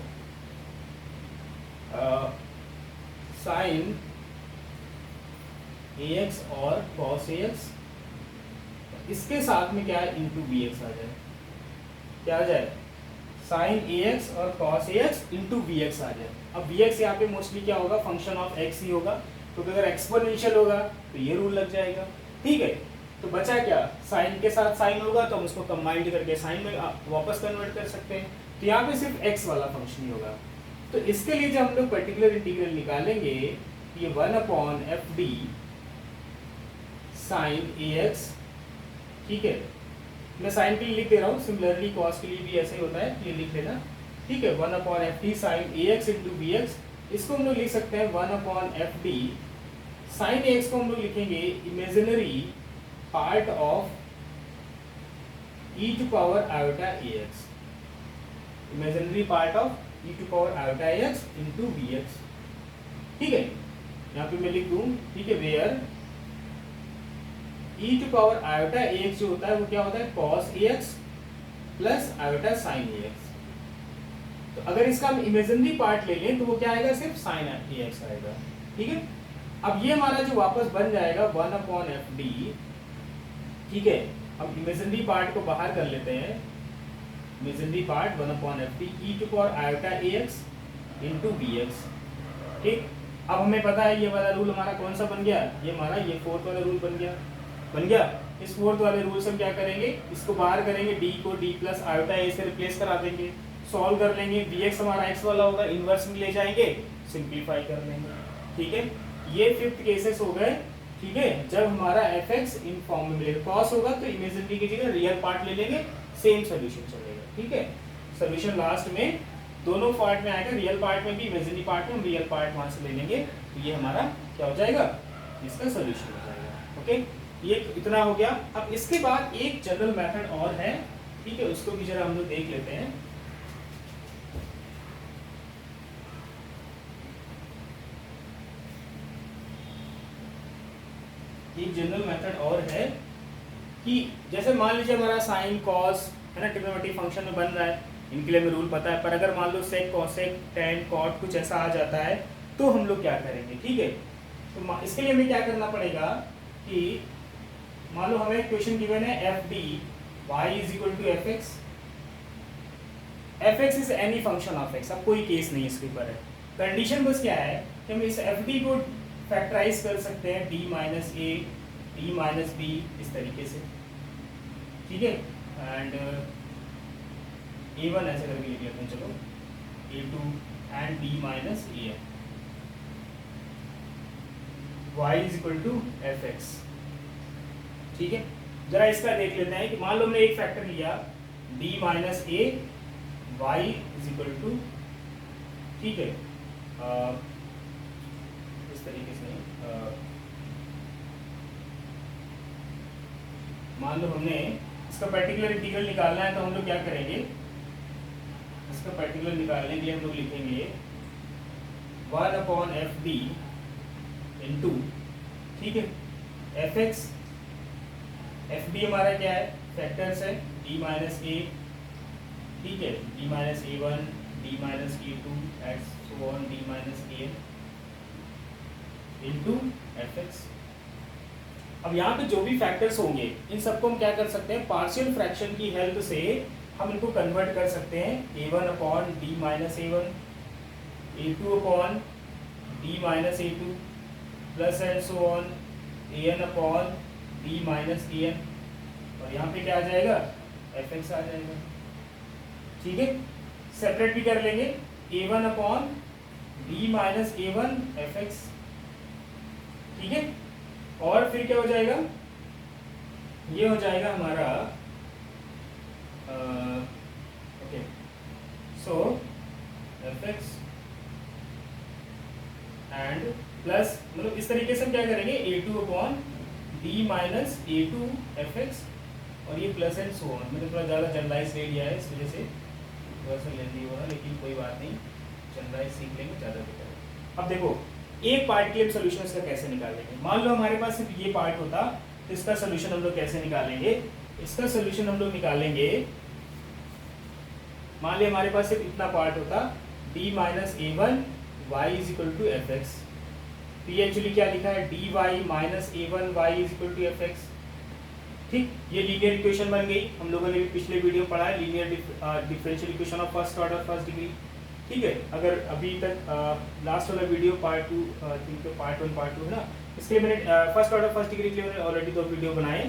साइन ax और cos ax, इसके साथ में क्या है, इंटू bx आ जाए, क्या आ जाए, साइन ax और cos ax इंटू vx आ जाए। अब vx यहाँ पे मोस्टली क्या होगा, फंक्शन ऑफ x ही होगा, तो अगर एक्सपोनेंशियल होगा तो ये रूल लग जाएगा, ठीक है। तो बचा क्या, साइन के साथ साइन होगा तो हम उसको कंबाइंड करके साइन में वापस कन्वर्ट कर सकते हैं, तो यहाँ पे सिर्फ x वाला फंक्शन ही होगा। तो इसके लिए जब हम लोग पर्टिकुलर इंटीग्रल निकालेंगे, ये 1/fd साइन ax, ठीक है, मैं साइन के लिए लिख दे रहा हूँ, सिमिलरली कॉस के लिए भी ऐसे ही होता है, ये लिख लेना, ठीक है। 1/fd sign ax into bx, इसको हम लोग लिख सकते हैं 1/fd साइन ax को हम लोग लिखेंगे imaginary part of e⁴ax, imaginary part of e⁴ax into bx, ठीक है। यहाँ पे मैं लिख दूँ, ठीक है, वेयर e⁴ax जो होता है वो क्या होता है, cos ax plus iota sin ax। तो अगर इसका हम इमेजिनरी पार्ट ले लें तो वो क्या आएगा, सिर्फ sin ax आएगा, ठीक है। अब ये हमारा जो वापस बन जाएगा 1/fd, ठीक है। अब इमेजिनरी पार्ट को बाहर कर लेते हैं, imaginary part 1/fd e⁴ax into bx, ठीक। अब हमें पता है ये वाला रूल हमारा कौन सा बन गया, ये हमारा ये 4th वाला रूल बन गया। इस 4th वाले रूल से हम क्या करेंगे, इसको बाहर करेंगे, d को d + iota a से रिप्लेस करा देंगे, सॉल्व कर लेंगे, bx हमारा x वाला होगा, इनवर्स में ले जाएंगे, सिंपलीफाई कर लेंगे, ठीक है। ये 5th केसेस हो गए, ठीक है। जब हमारा fx इन फॉर्म में मिलेगा, cos होगा तो इमेजिनरी की जगह रियल पार्ट ले लेंगे, सेम सोल्यूशन चलेगा, ठीक है। सोल्यूशन लास्ट में दोनों पार्ट में आएगा, रियल पार्ट में भी, इमेजिनरी पार्ट में हम रियल पार्ट वहां से ले लेंगे, तो ये हमारा क्या हो जाएगा, इसका सोल्यूशन हो जाएगा, ओके। ये इतना हो गया। अब इसके बाद एक जनरल मेथड और है, ठीक है, उसको भी जरा हम लोग देख लेते हैं। एक जनरल मेथड और है कि जैसे मान लीजिए हमारा साइन कॉस है ना, ट्रिग्नोमेट्रिक फंक्शन में बन रहा है, इनके लिए हमें रूल पता है, पर अगर मान लो सेक कॉसेक टैन कॉट कुछ ऐसा आ जाता है तो हम लोग क्या करेंगे, ठीक है। तो इसके लिए हमें क्या करना पड़ेगा कि मान लो हमें क्वेश्चन गिवन है fd y = fx, fx is any function of x, अब कोई केस नहीं इसके ऊपर है। कंडीशन बस क्या है कि हम इस fd को फैक्टराइज कर सकते हैं d - a d - b इस तरीके से, ठीक है। एंड a1 ऐसे करके लिख लेते हैं, चलो a2 and d - a y = fx, ठीक है। जरा इसका देख लेते हैं कि मान लो हमने एक फैक्टर लिया d - a y is equal to, ठीक है, इस तरीके से मान लो हमने इसका पर्टिकुलर इंटीग्रल निकालना है, तो हम लोग क्या करेंगे, इसका पर्टिकुलर निकालने के लिए हम लोग लिखेंगे 1/fd इंटू, ठीक है, fx, fd हमारा क्या है, फैक्टर्स है d माइनस ए, ठीक है, d minus a1, d minus a2 and so on d minus an into fx। अब यहाँ पे जो भी फैक्टर्स होंगे इन सबको हम क्या कर सकते हैं, पार्शियल फ्रैक्शन की हेल्प से हम इनको कन्वर्ट कर सकते हैं, a1 upon d minus a1, a2 upon d minus a2 plus and so on an upon d minus an, और यहाँ पे क्या आ जाएगा, fx आ जाएगा, ठीक है। सेपरेट भी कर लेंगे, a1 upon d minus a1 fx, ठीक है, और फिर क्या हो जाएगा, ये हो जाएगा हमारा okay, so fx and plus, मतलब इस तरीके से हम क्या करेंगे, a2 upon d minus a2 fx, और ये प्लस एंड सो ऑन। मैंने थोड़ा ज़्यादा जनरलाइज ले लिया है, इस वजह से थोड़ा सा लेंदी हो रहा, लेकिन कोई बात नहीं, जनरलाइज सीख लेंगे ज़्यादा बेटर है। अब देखो एक पार्ट के हम सोल्यूशन इसका कैसे निकालेंगे, मान लो हमारे पास सिर्फ ये पार्ट होता तो इसका सोल्यूशन हम लोग कैसे निकालेंगे, इसका सोल्यूशन हम लोग निकालेंगे, मान लिया हमारे पास सिर्फ इतना पार्ट होता, d minus a1 y is equal to F X, तो ये एक्चुअली क्या लिखा है, dy minus a1 y is equal to F X, ठीक, ये लीनियर इक्वेशन बन गई। हम लोगों ने भी पिछले वीडियो पढ़ा है, linear differential equation of first order first degree, ठीक है। अगर अभी तक लास्ट वाला video part 2, think part 1 part 2 है ना, इसके लिए मैंने फर्स्ट ऑर्डर फर्स्ट डिग्री के लिए मैंने ऑलरेडी 2 वीडियो बनाए,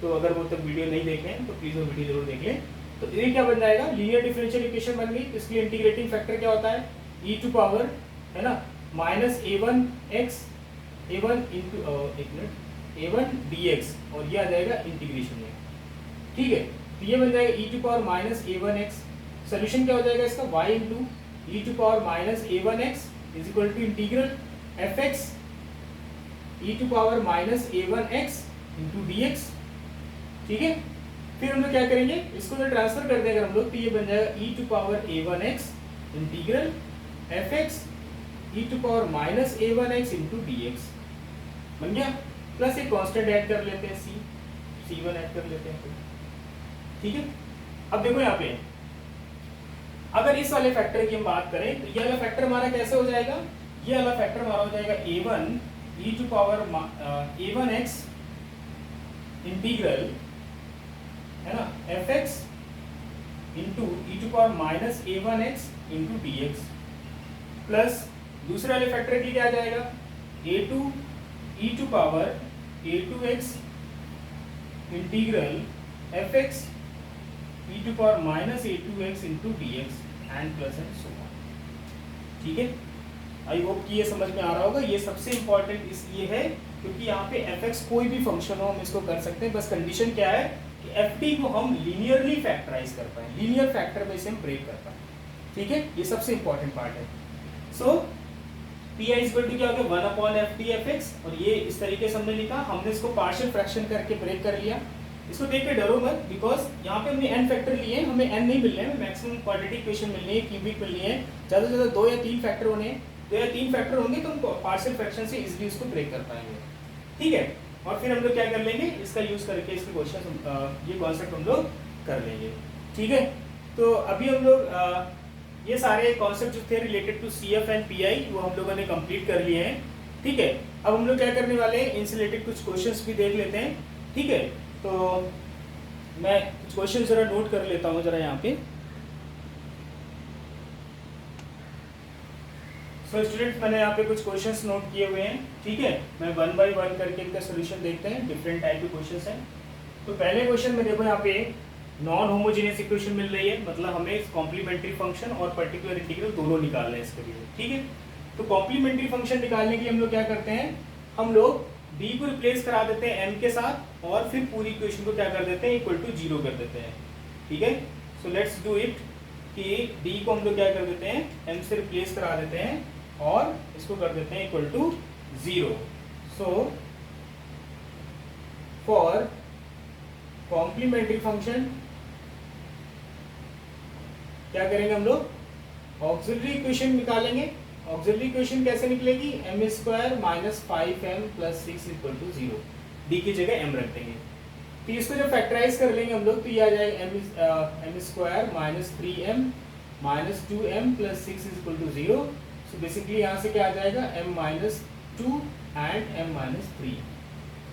तो अगर वो तक वीडियो नहीं देखें तो प्लीज़ वो वीडियो जरूर देख लें। तो ये क्या बन जाएगा, लीनियर डिफरेंशियल इक्वेशन बन गई, इसके लिए इंटीग्रेटिंग फैक्टर क्या होता है, e टू पावर, है ना, minus a1 x, a1 into, एक मिनट, a1 dx, और ये आ जाएगा इंटीग्रेशन में, ठीक है। तो ये बन जाएगा e to power minus a1 x, solution क्या हो जाएगा इसका, y into e to power minus a1 x is equal to integral fx e to power minus a1 x into dx, ठीक है। फिर हम लोग क्या करेंगे, इसको जो ट्रांसफर कर देंगे हम लोग, तो ये बन जाएगा e to power a1 x integral fx e to power minus a1 x into dx, बन गया। प्लस एक कांस्टेंट ऐड कर लेते हैं, c1 ऐड कर लेते हैं, ठीक है। अब देखो यहाँ पे अगर इस वाले फैक्टर की हम बात करें, तो ये वाला फैक्टर हमारा कैसे हो जाएगा, ये वाला फैक्टर हमारा हो जाएगा a1 e to power a1 x integral, है ना, fx into e to power minus a1 x into dx, plus दूसरे वाले फैक्टर की क्या आ जाएगा, a2 e to power a2x integral fx e to power minus a2x into dx and plus and so on, ठीक है। I hope कि ये समझ में आ रहा होगा। ये सबसे इंपॉर्टेंट इसलिए है क्योंकि यहाँ पे fx कोई भी फंक्शन हो हम इसको कर सकते हैं, बस कंडीशन क्या है कि fd को हम लीनियरली फैक्टराइज कर पाए, लीनियर फैक्टर में इसे हम ब्रेक कर पाए, ठीक है। ये सबसे इंपॉर्टेंट पार्ट है। सो Pi इज इक्वल टू क्या हो गया, 1/fd fx, और ये इस तरीके से हमने लिखा, हमने इसको पार्शियल फ्रैक्शन करके ब्रेक कर लिया। इसको देख के डरो मत, बिकॉज यहाँ पे हमने n फैक्टर लिए हैं, हमें n नहीं मिल रहे हैं, मैक्सिमम क्वाड्रेटिक इक्वेशन मिलनी है, क्यूबिक मिलनी है, ज़्यादा से ज़्यादा 2 या 3 फैक्टर होने हैं, 2 या 3 फैक्टर होंगे तो हम पार्शियल फ्रैक्शन से इजीली उसको ब्रेक कर पाएंगे, ठीक है। और फिर हम लोग क्या कर लेंगे, इसका यूज़ करके इसके क्वेश्चन, ये कॉन्सेप्ट हम लोग कर लेंगे, ठीक है। तो अभी हम लोग ये सारे कॉन्सेप्ट जो थे related to CF and PI वो हम लोगों ने कंप्लीट कर लिए हैं, ठीक है। अब हम लोग क्या करने वाले हैं, इनसे रिलेटेड कुछ क्वेश्चंस भी देख लेते हैं, ठीक है। तो मैं कुछ क्वेश्चन जरा नोट कर लेता हूँ जरा यहाँ पे। सो स्टूडेंट्स, मैंने यहाँ पे कुछ क्वेश्चंस नोट किए हुए हैं, ठीक है। मैं 1 बाय 1 करके इनका सोल्यूशन देखते हैं, डिफरेंट टाइप के क्वेश्चंस हैं। तो पहले क्वेश्चन में देखो यहाँ पे नॉन होमोजेनियस इक्वेशन मिल रही है, मतलब हमें कॉम्प्लीमेंट्री फंक्शन और पर्टिकुलर इंटीग्रल दोनों निकालना है इसके लिए, ठीक है। तो कॉम्प्लीमेंट्री फंक्शन निकालने के लिए हम लोग क्या करते हैं, हम लोग b को रिप्लेस करा देते हैं m के साथ, और फिर पूरी इक्वेशन को क्या कर देते हैं, इक्वल टू 0 कर देते हैं, ठीक है। सो लेट्स डू इट, कि डी को हम लोग क्या कर देते हैं, एम से रिप्लेस करा देते हैं और इसको कर देते हैं equal to 0। So for complementary function क्या करेंगे हम लोग, ऑक्सिलरी इक्वेशन निकालेंगे। ऑक्सिलरी इक्वेशन कैसे निकलेगी, M square minus 5m plus 6 equal to 0, D की जगह m रख देंगे। तो इसको जब फैक्टराइज कर लेंगे हम लोग तो ये आ जाएगा M square minus 3m minus 2m plus 6 equal to 0। So basically यहाँ से क्या आ जाएगा, m minus 2 and m minus 3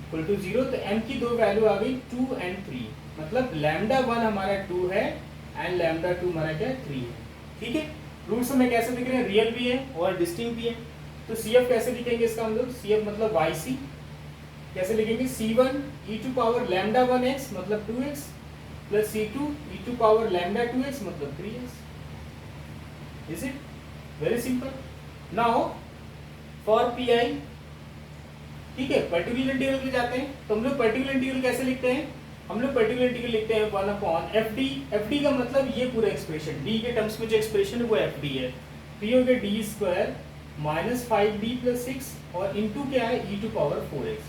equal to 0। तो m की दो वैल्यू आ गई 2 एंड 3, मतलब लैम्डा 1 हमारा 2 है एंड लैम्डा 2 हमारा क्या 3 है। ठीक है, रूट्स में कैसे दिख रहे हैं, रियल भी है और डिस्टिंक्ट भी है। तो CF कैसे लिखेंगे इसका हम लोग, CF मतलब YC कैसे लिखेंगे, C1 e to power lambda 1x मतलब 2x plus C2 e to power lambda 2x मतलब 3x। Is it very simple. Now for PI, ठीक है, पर्टिकुलर इंटीग्रल पे जाते हैं। तो हम लोग पर्टिकुलर इंटीग्रल कैसे लिखते हैं, हम लोग पर्टिकुलर इंटीग्रल लिखते हैं 1/FD। FD का मतलब ये पूरा एक्सप्रेशन, D के टर्म्स में जो एक्सप्रेशन है वो FD है। तो ये हो गया D square minus 5D plus 6 और इनटू क्या है e टू पावर 4x।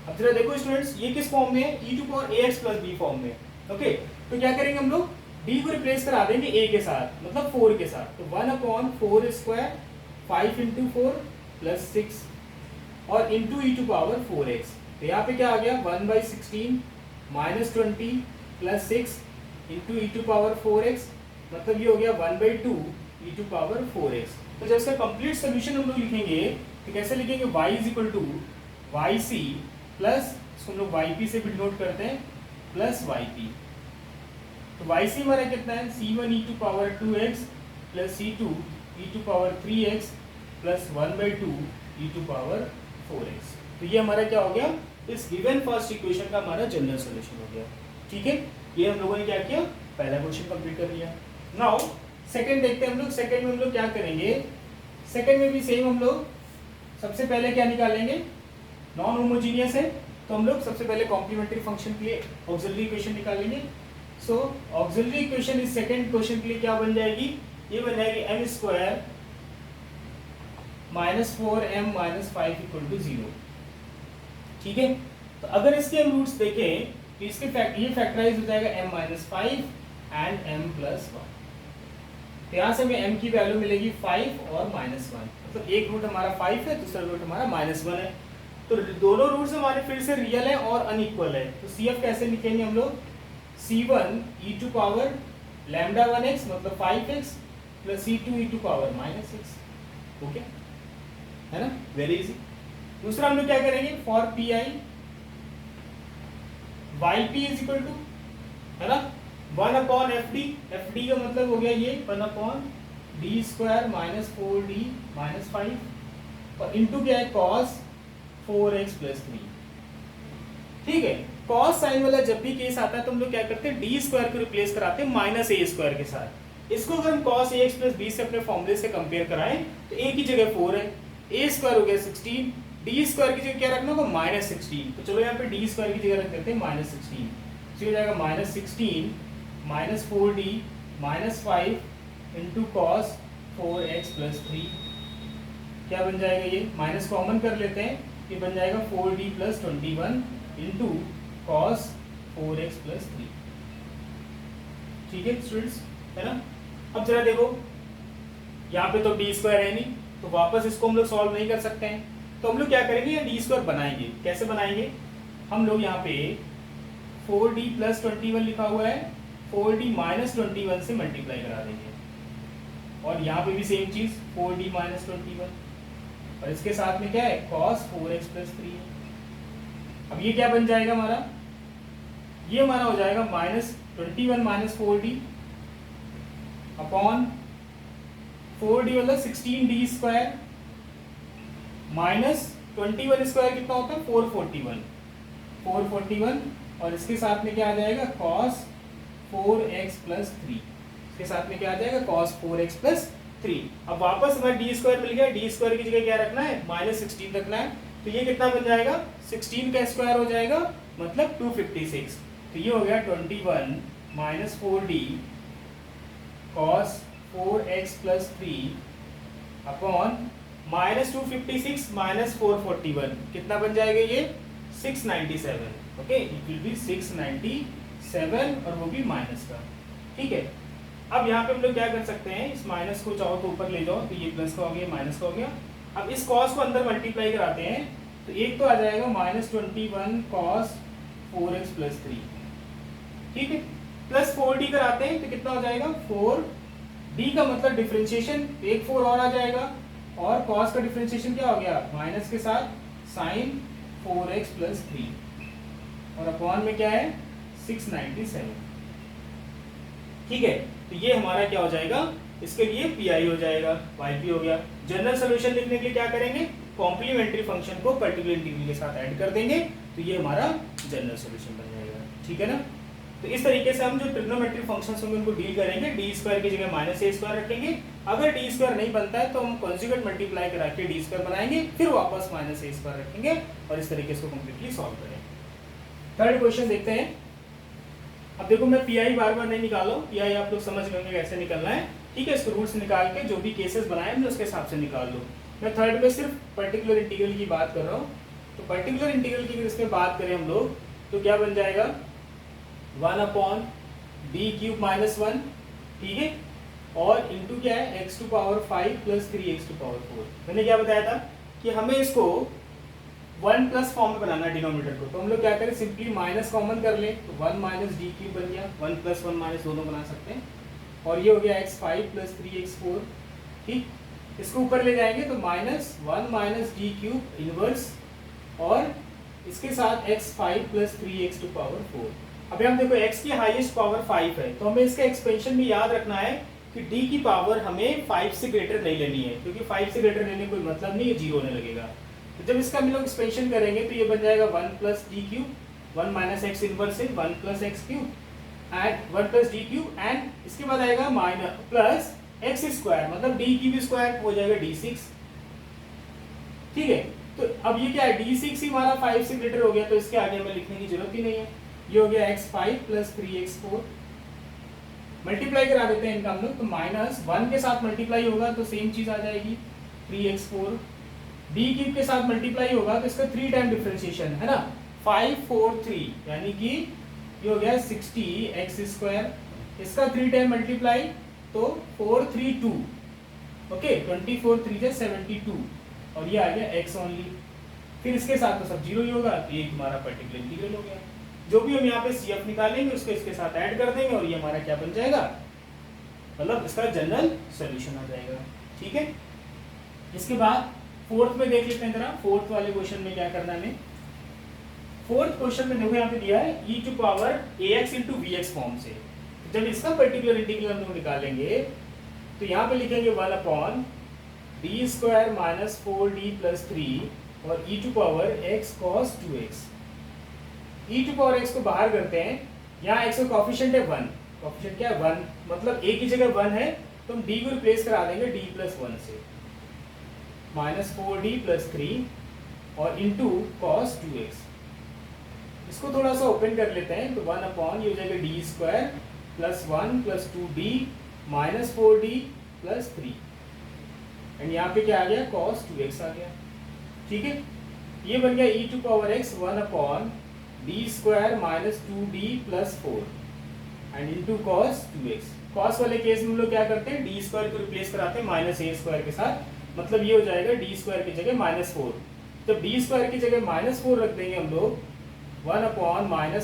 अब जरा देखो स्टूडेंट्स, ये किस फॉर्म में है, e to power ax plus b form में। ओके, तो क्या करेंगे हम लोग, d को रिप्लेस करा देंगे a के साथ, मतलब 4 के साथ। तो 1/4 स्क्वायर 5 इंटू 4 प्लस 6 और into e to power 4x। तो यहाँ पे क्या आ गया, 1/16 minus 20 plus 6 into E to power 4x, मतलब ये हो गया 1/2 ई टू पावर 4x। तो जब इसका कंप्लीट सोल्यूशन हम लोग लिखेंगे तो कैसे लिखेंगे, y is equal to Y C plus, इसको हम लोग yp से भी डिनोट करते हैं, प्लस yp। तो yc हमारा कितना है, c1 E to power 2x plus c2 E to power 3x plus 1/2 E to power 4x। तो ये हमारा क्या हो गया, इस गिवन फर्स्ट इक्वेशन का हमारा जनरल सॉल्यूशन हो गया। ठीक है, ये हम लोगों ने क्या किया, पहला क्वेश्चन कंप्लीट कर लिया। नाउ सेकंड देखते हैं हम लोग। सेकंड में हम लोग क्या करेंगे, सेकंड में भी सेम हम लोग सबसे पहले क्या निकालेंगे, नॉन होमोजीनियस है तो हम लोग सबसे पहले कॉम्प्लीमेंट्री फंक्शन के लिए ऑक्सिलरी इक्वेशन निकालेंगे। सो ऑक्सिलरी इक्वेशन इस सेकंड क्वेश्चन के लिए क्या बन जाएगी, ये बन जाएगी M square minus 4m minus 5 equal to 0। ठीक है, तो अगर इसके हम रूट्स देखें तो इसके ये फैक्टराइज हो जाएगा m minus 5 and m plus 1। तो यहाँ से हमें m की वैल्यू मिलेगी 5 और माइनस 1, मतलब एक रूट हमारा 5 है, दूसरा रूट हमारा माइनस 1 है। तो दोनों रूट्स हमारे फिर से रियल है और अनइक्वल है। तो CF कैसे लिखेंगे हम लोग, C1 e to power lambda 1x मतलब 5x plus C2 e to power minus 6। Okay, है ना, वेरी इजी। दूसरा हम लोग क्या करेंगे, for PI YP is equal to, है ना, 1/FD। FD का मतलब हो गया ये 1/D square minus 4D minus 5 और इंटू क्या है, cos 4x प्लस 3। ठीक है, cos साइन वाला जब भी केस आता है तो हम लोग क्या करते हैं, डी स्क्वायर को रिप्लेस कराते हैं माइनस ए स्क्वायर के साथ। इसको अगर हम cos ax प्लस b से अपने फॉर्मूले से कंपेयर कराएं तो a की जगह 4 है, a स्क्वायर हो गया 16, डी स्क्वायर की जगह क्या रखना होगा, माइनस 16। तो चलो यहाँ पे डी स्क्वायर की जगह रख देते हैं माइनस 16। तो हो जाएगा minus 16 minus 4d minus 5 into cos 4x plus 3। क्या बन जाएगा, ये माइनस कॉमन कर लेते हैं, ये बन जाएगा 4d plus 21 into cos 4x plus 3। ठीक है स्टूडेंट्स, है ना। अब जरा देखो, यहाँ पे तो डी स्क्वायर है नहीं तो वापस इसको हम लोग सॉल्व नहीं कर सकते हैं। तो हम लोग क्या करेंगे, या डी स्क्वायर बनाएंगे। कैसे बनाएंगे, हम लोग यहाँ पे 4d प्लस 21 लिखा हुआ है, 4d माइनस 21 से मल्टीप्लाई करा देंगे और यहाँ पे भी सेम चीज 4d माइनस 21 और इसके साथ में क्या है, cos 4x प्लस 3 है। अब ये क्या बन जाएगा हमारा, ये हमारा हो जाएगा minus 21 minus 4d upon 4d मतलब 16d स्क्वायर माइनस 21 स्क्वायर कितना होता है, 441 और इसके साथ में क्या आ जाएगा, cos 4x प्लस 3। इसके साथ में क्या आ जाएगा, cos 4x प्लस 3। अब वापस हमारा डी स्क्वायर मिल गया, डी स्क्वायर की जगह क्या रखना है, माइनस 16 रखना है। तो ये कितना बन जाएगा, 16 का स्क्वायर हो जाएगा मतलब 256। तो ये हो गया 21 minus 4d cos 4x plus 3 upon -256 -441 कितना बन जाएगा ये 697। ओके, इट विल बी 697 और वो भी माइनस का। ठीक है, अब यहाँ पे हम लोग क्या कर सकते हैं, इस माइनस को चाहो तो ऊपर ले जाओ तो ये प्लस का हो गया, माइनस का हो गया। अब इस कॉस को अंदर मल्टीप्लाई कराते हैं तो एक तो आ जाएगा -21 कॉस 4x प्लस 3। ठीक है, प्लस 4d कराते हैं तो कितना हो जाएगा 4d का मतलब डिफरेंशिएशन, एक 4 और आ जाएगा, और कॉस का डिफरेंशिएशन क्या हो गया माइनस के साथ साइन 4x प्लस 3 और अपॉन में क्या है 697। ठीक है, तो ये हमारा क्या हो जाएगा, इसके लिए पीआई हो जाएगा, वाईपी हो गया। जनरल सोल्यूशन लिखने के लिए क्या करेंगे, कॉम्प्लीमेंट्री फंक्शन को पर्टिकुलर इंटीग्रल के साथ ऐड कर देंगे तो ये हमारा जनरल सोल्यूशन बन जाएगा। ठीक है ना, तो इस तरीके से हम जो ट्रिग्नोमेट्रिक फंक्शंस होंगे उनको डील करेंगे। डी स्क्वायर की जगह -a² रखेंगे, अगर डी स्क्वायर नहीं बनता है तो हम कॉन्जुगेट मल्टीप्लाई करा के डी स्क्वायर बनाएंगे, फिर वापस -a² रखेंगे और इस तरीके से कंप्लीटली सॉल्व करेंगे। थर्ड क्वेश्चन देखते हैं। अब देखो मैं पीआई बार बार नहीं निकालो, पीआई आप लोग समझ लेंगे कैसे निकलना है। ठीक है, इसको रूट्स निकाल के जो भी केसेस बनाए हमने उसके हिसाब से निकाल लो। मैं थर्ड में सिर्फ पर्टिकुलर इंटीग्रल की बात कर रहा हूँ। तो पर्टिकुलर इंटीग्रल की इसमें बात करें हम लोग तो क्या बन जाएगा 1/d³ -1। ठीक है, और इंटू क्या है x⁵ प्लस 3x⁴। मैंने क्या बताया था कि हमें इसको 1 प्लस फॉर्म में बनाना है डिनोमिनेटर को, तो हम लोग क्या करें सिंपली माइनस कॉमन कर लें तो 1 - d³ बन गया, 1 + 1 माइनस दोनों बना सकते हैं, और ये हो गया x5 प्लस 3x4। ठीक, इसको ऊपर ले जाएंगे तो -1 - d³ इनवर्स और इसके साथ x5 प्लस 3x⁴। अभी हम देखो x की हाईएस्ट पावर 5 है तो हमें इसका एक्सपेंशन भी याद रखना है कि d की पावर हमें 5 से ग्रेटर नहीं लेनी है, क्योंकि 5 से ग्रेटर लेने कोई मतलब नहीं है, 0 होने लगेगा। तो जब इसका हम लोग एक्सपेंशन करेंगे तो ये बन जाएगा 1 + d³, 1 - x इनवर्स है 1 + x³ एंड 1 + d³ एंड इसके बाद आएगा प्लस x² मतलब d³ हो जाएगा d6। ठीक है, तो अब ये क्या है d6 ही हमारा 5 से ग्रेटर हो गया तो इसके आगे हमें लिखने की जरूरत ही नहीं है। ये हो गया x5 प्लस 3x4। मल्टीप्लाई करा देते हैं इनका हम लोग, तो -1 के साथ मल्टीप्लाई होगा तो सेम चीज आ जाएगी 3x4। d³ के साथ मल्टीप्लाई होगा तो इसका 3 टाइम डिफरेंशिएशन है ना 5 4 3 यानी कि ये हो गया 60x²। इसका 3 टाइम मल्टीप्लाई तो 4 3 2 ओके 24 3 72 और ये आ गया x ओनली। फिर इसके साथ तो सब 0 ही होगा तो ये हमारा पर्टिकुलर इंटीग्रल हो गया। जो भी हम यहाँ पे CF निकालेंगे उसको इसके साथ ऐड कर देंगे और ये हमारा क्या बन जाएगा, मतलब इसका जनरल सॉल्यूशन आ जाएगा। ठीक है, इसके बाद फोर्थ में देख लेते हैं जरा, फोर्थ वाले क्वेश्चन में क्या करना है। फोर्थ क्वेश्चन में देखो यहाँ पे दिया है e⁴ax × vx फॉर्म से। जब इसका पर्टिकुलर इंटीग्रल हम लोग निकालेंगे तो यहाँ पे लिखेंगे 1/d² - 4d + 3 और e⁴x cos 2x। e⁴x को बाहर करते हैं, यहाँ x का कोएफिशिएंट है 1, कोएफिशिएंट क्या है 1 मतलब a की जगह 1 है तो हम d को रिप्लेस करा देंगे d + 1 से -4d + 3 और इंटू cos 2x। इसको थोड़ा सा ओपन कर लेते हैं तो 1/, ये हो जाएगा d² + 1 + 2d -4d + 3 एंड यहाँ पे क्या आ गया cos 2x आ गया। ठीक है, ये बन गया e⁴x 1/d² - 2d + 4 and into cos 2x। cos वाले केस में हम लोग क्या करते हैं d² को रिप्लेस कराते हैं -a² के साथ, मतलब ये हो जाएगा d² की जगह -4। जब d² की जगह -4 रख देंगे हम लोग 1/-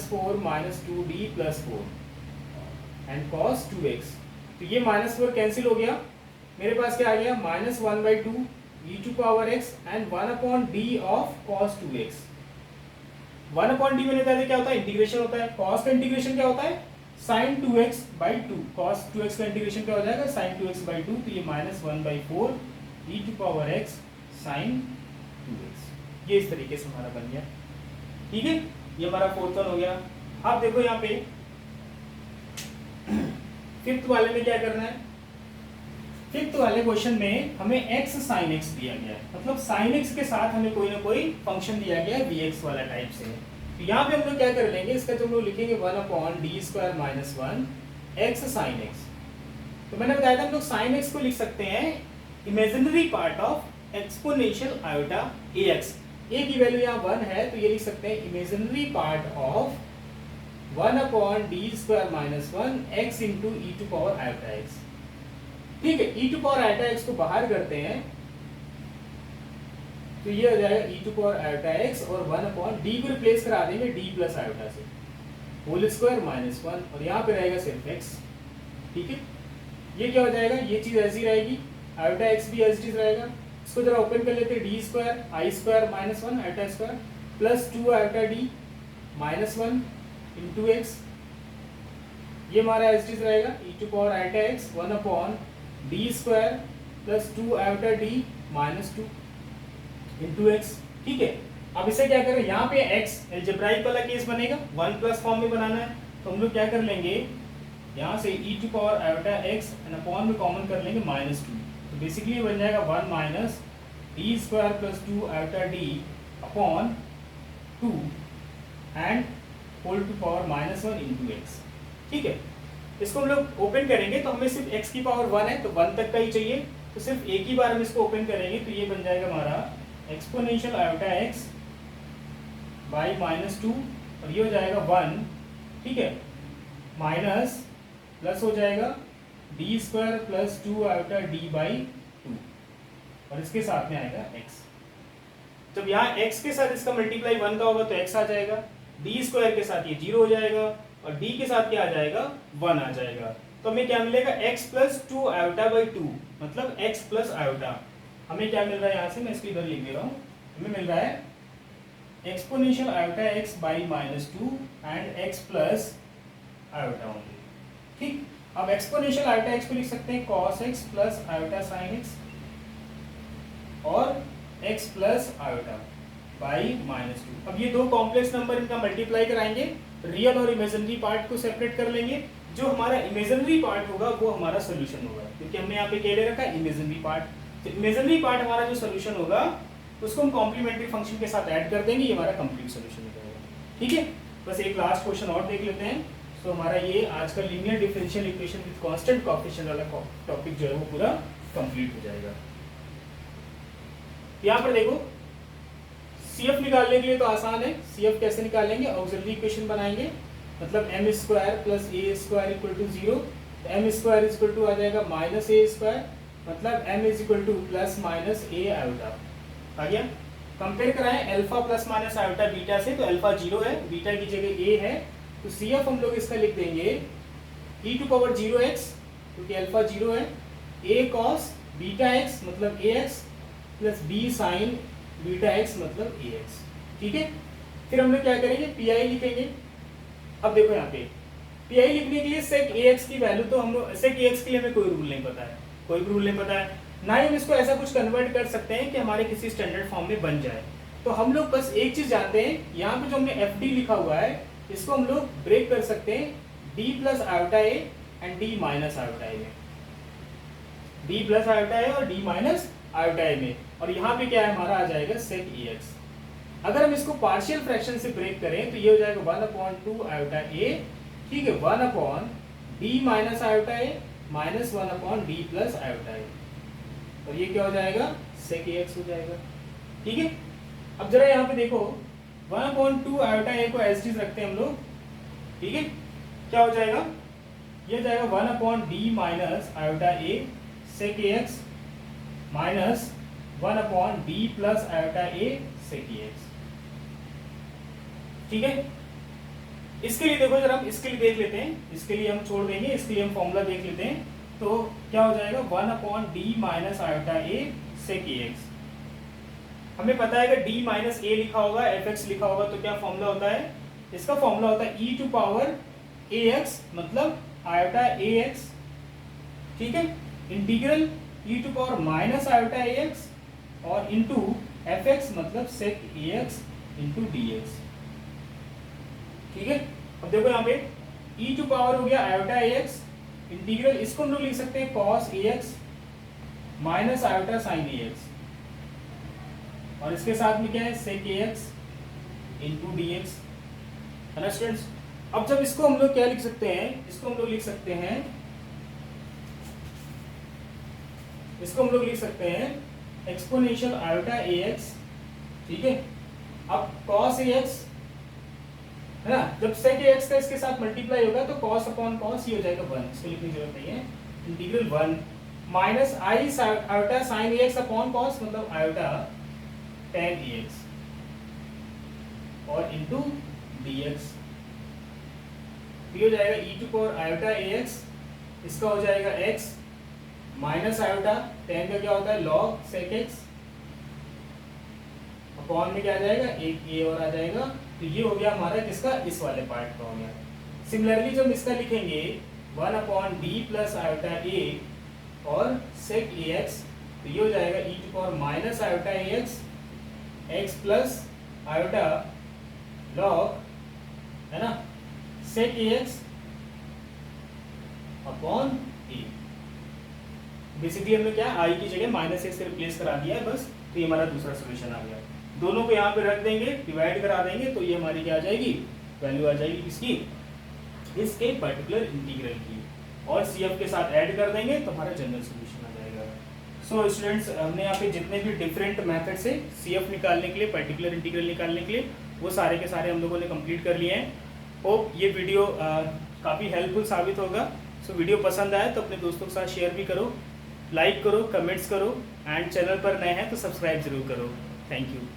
4 - 2d + 4 एंड cos 2x, तो ये -4 कैंसिल हो गया, मेरे पास क्या आ गया -1/2 e⁴x and 1/d of cos 2x। 1/d मैंने बताया क्या होता है इंटीग्रेशन होता है, cos का इंटीग्रेशन क्या होता है sin 2x/2, cos 2x का इंटीग्रेशन क्या हो जाएगा sin 2x/2, तो ये -1/4 e⁴x sin 2x। ये इस तरीके से हमारा बन गया। ठीक है, ये हमारा फोर्थ वन हो गया। अब देखो यहाँ पे फिफ्थ वाले में क्या करना है, फिफ्थ वाले क्वेश्चन में हमें x sin x दिया गया है, मतलब sin x के साथ हमें कोई ना कोई फंक्शन दिया गया है vx वाला टाइप से। तो यहाँ पे हम लोग क्या कर लेंगे, इसका जो हम लोग लिखेंगे 1/d² - 1 x sin x। तो मैंने बताया था हम लोग साइन एक्स को लिख सकते हैं imaginary part of exponential iota A X. A की वैल्यू यहाँ 1 है तो ये लिख सकते हैं imaginary part of 1 upon D square minus 1 X into E to power iota X. ठीक है, E to power iota X को बाहर करते हैं तो ये हो जाएगा E to power iota X और 1 अपॉन डी को रिप्लेस करा देंगे डी प्लस आयोटा से होल स्क्वायर माइनस 1 और यहाँ पे रहेगा सिर्फ एक्स। ठीक है, ये क्या हो जाएगा, ये चीज ऐसी रहेगी, आयोटा एक्स भी एज इट इज रहेगा। इसको जरा ओपन कर लेते हैं, D square I square minus 1 iota square plus 2 iota D minus 1 into X, ये हमारा एज इट इज रहेगा E to power iota X 1 upon D square plus 2 iota D minus 2 into X. ठीक है, अब इसे क्या करें, यहाँ पे x एल्जेब्राइक वाला केस बनेगा, 1 प्लस फॉर्म में बनाना है तो हम लोग क्या कर लेंगे, यहाँ से e to power iota x and upon में कॉमन कर लेंगे माइनस 2, तो बेसिकली बन जाएगा 1 minus D square plus 2 iota D upon 2 and whole to power minus 1 into X. ठीक है, इसको हम लोग ओपन करेंगे तो हमें सिर्फ x की पावर 1 है तो 1 तक का ही चाहिए, तो सिर्फ एक ही बार हम इसको ओपन करेंगे तो ये बन जाएगा हमारा exponential iota x by minus 2 और ये हो जाएगा 1। ठीक है, माइनस प्लस हो जाएगा D square plus 2 iota D by 2 और इसके साथ में आएगा x। जब यहाँ x के साथ इसका मल्टीप्लाई 1 का होगा तो x आ जाएगा, डी स्क्वायर के साथ ये 0 हो जाएगा और d के साथ क्या आ जाएगा 1 आ जाएगा। तो हमें क्या मिलेगा x प्लस 2 आयोटा बाई 2 मतलब x प्लस आयोटा। हमें क्या मिल रहा है, यहाँ से मैं इसको इधर लिख दे रहा हूँ, हमें मिल रहा है exponential iota x by minus 2 and x plus iota only. ठीक, अब एक्सपोनेंशियल आयोटा x को लिख सकते हैं cos x plus iota sin x और x plus iota by minus 2। अब ये दो कॉम्प्लेक्स नंबर इनका मल्टीप्लाई कराएंगे, रियल और इमेजिनरी पार्ट को सेपरेट कर लेंगे। जो हमारा इमेजिनरी पार्ट होगा वो हमारा सोल्यूशन होगा, क्योंकि हमने यहाँ पे क्या ले रखा है इमेजिनरी पार्ट। तो इमेजिनरी पार्ट हमारा जो सोल्यूशन होगा उसको हम कॉम्प्लीमेंट्री फंक्शन के साथ ऐड कर देंगे, ये हमारा कंप्लीट सोल्यूशन हो जाएगा। ठीक है, बस एक लास्ट क्वेश्चन और देख लेते हैं। तो हमारा ये आज का linear differential equation with constant coefficient वाला टॉपिक जो है वो पूरा कंप्लीट हो जाएगा। यहाँ पर देखो CF निकालने के लिए तो आसान है, CF कैसे निकालेंगे, ऑक्सिलरी इक्वेशन बनाएंगे, मतलब m square plus a square equal to 0, m square equal to आ जाएगा माइनस a स्क्वायर, मतलब m is equal to plus minus a iota आ गया। कंपेयर कराएं alpha plus minus iota beta से, तो अल्फा 0 है, बीटा की जगह a है, तो CF हम लोग इसका लिख देंगे e टू पावर 0x क्योंकि अल्फा 0 है, a cos बीटा x मतलब ax plus b sin beta x मतलब ax। ठीक है, फिर हम लोग क्या करेंगे, pi लिखेंगे। अब देखो यहाँ पे pi लिखने के लिए sec ax की वैल्यू, तो हम लोग sec ax के लिए हमें कोई रूल नहीं पता है, कोई भी रूल नहीं पता है, ना ही हम इसको ऐसा कुछ कन्वर्ट कर सकते हैं कि हमारे किसी स्टैंडर्ड फॉर्म में बन जाए। तो हम लोग बस एक चीज जानते हैं, यहाँ पे जो हमने FD लिखा हुआ है इसको हम लोग ब्रेक कर सकते हैं d plus iota a and d minus iota a में, d प्लस आयोटा a और d माइनस आयोटा a में, और यहाँ पे क्या है हमारा आ जाएगा sec ax। अगर हम इसको पार्शियल फ्रैक्शन से ब्रेक करें तो ये हो जाएगा 1/2 आयोटा a, ठीक है, 1 d minus iota a minus 1 d plus iota a, और ये क्या हो जाएगा sec ax हो जाएगा। ठीक है, अब जरा यहाँ पे देखो 1/2 आयोटा a को एज इट इज रखते हैं हम लोग। ठीक है, क्या हो जाएगा, ये हो जाएगा 1/d minus iota a sec ax minus 1/d plus iota a sec ax। ठीक है, इसके लिए देखो जरा हम इसके लिए देख लेते हैं, इसके लिए हम छोड़ देंगे, इसके लिए हम फॉर्मूला देख लेते हैं। तो क्या हो जाएगा 1/d minus iota a sec ax। हमें पता है कि d माइनस a लिखा होगा, fx लिखा होगा, तो क्या फॉर्मूला होता है, इसका फॉर्मूला होता है e टू पावर ax मतलब आयोटा ax। ठीक है, integral e to power minus iota ax और इनटू fx मतलब sec ax इनटू dx। ठीक है, अब देखो यहाँ पे e टू पावर हो गया आयोटा ax, इंटीग्रल इसको हम लोग लिख सकते हैं cos ax minus iota sin ax, और इसके साथ में क्या है sec ax इनटू dx, है ना स्टूडेंट्स। अब जब इसको हम लोग क्या लिख सकते हैं, इसको हम लोग लिख सकते हैं इसको हम लोग लिख सकते हैं एक्सपोनेंशियल आयोटा ax, ठीक है। अब cos ax है ना, जब sec ax का इसके साथ मल्टीप्लाई होगा तो cos अपॉन cos ही हो जाएगा 1, इसको लिखने की जरूरत नहीं है। Integral 1 minus I iota sin ax upon cos, मतलब आयोटा tan ax और इंटू dx, ये हो जाएगा e to power iota ax, इसका हो जाएगा x माइनस आयोटा tan का क्या होता है log sec x, अपॉन में क्या आ जाएगा एक a और आ जाएगा। तो ये हो गया हमारा किसका, इस वाले पार्ट का हो गया। सिमिलरली जब इसका लिखेंगे 1 upon D plus iota a और sec ax, तो ये हो जाएगा e to power minus iota ax x plus iota log, है ना, sec ax upon a। Basically हमने क्या i की जगह माइनस एक्स रिप्लेस करा दिया है बस, तो ये हमारा दूसरा सोल्यूशन आ गया। दोनों को यहाँ पे रख देंगे, डिवाइड करा देंगे, तो ये हमारी क्या आ जाएगी, वैल्यू आ जाएगी किसकी, इसके पर्टिकुलर इंटीग्रल की, और CF के साथ ऐड कर देंगे तो हमारा जनरल सोल्यूशन आ जाएगा। सो स्टूडेंट्स, हमने यहाँ पे जितने भी डिफरेंट मेथड से CF निकालने के लिए, पर्टिकुलर इंटीग्रल निकालने के लिए, वो सारे के सारे हम लोगों ने कंप्लीट कर लिए हैं। होप ये वीडियो काफ़ी हेल्पफुल साबित होगा। सो वीडियो पसंद आए तो अपने दोस्तों के साथ शेयर भी करो, लाइक करो, कमेंट्स करो, एंड चैनल पर नए हैं तो सब्सक्राइब जरूर करो। Thank you.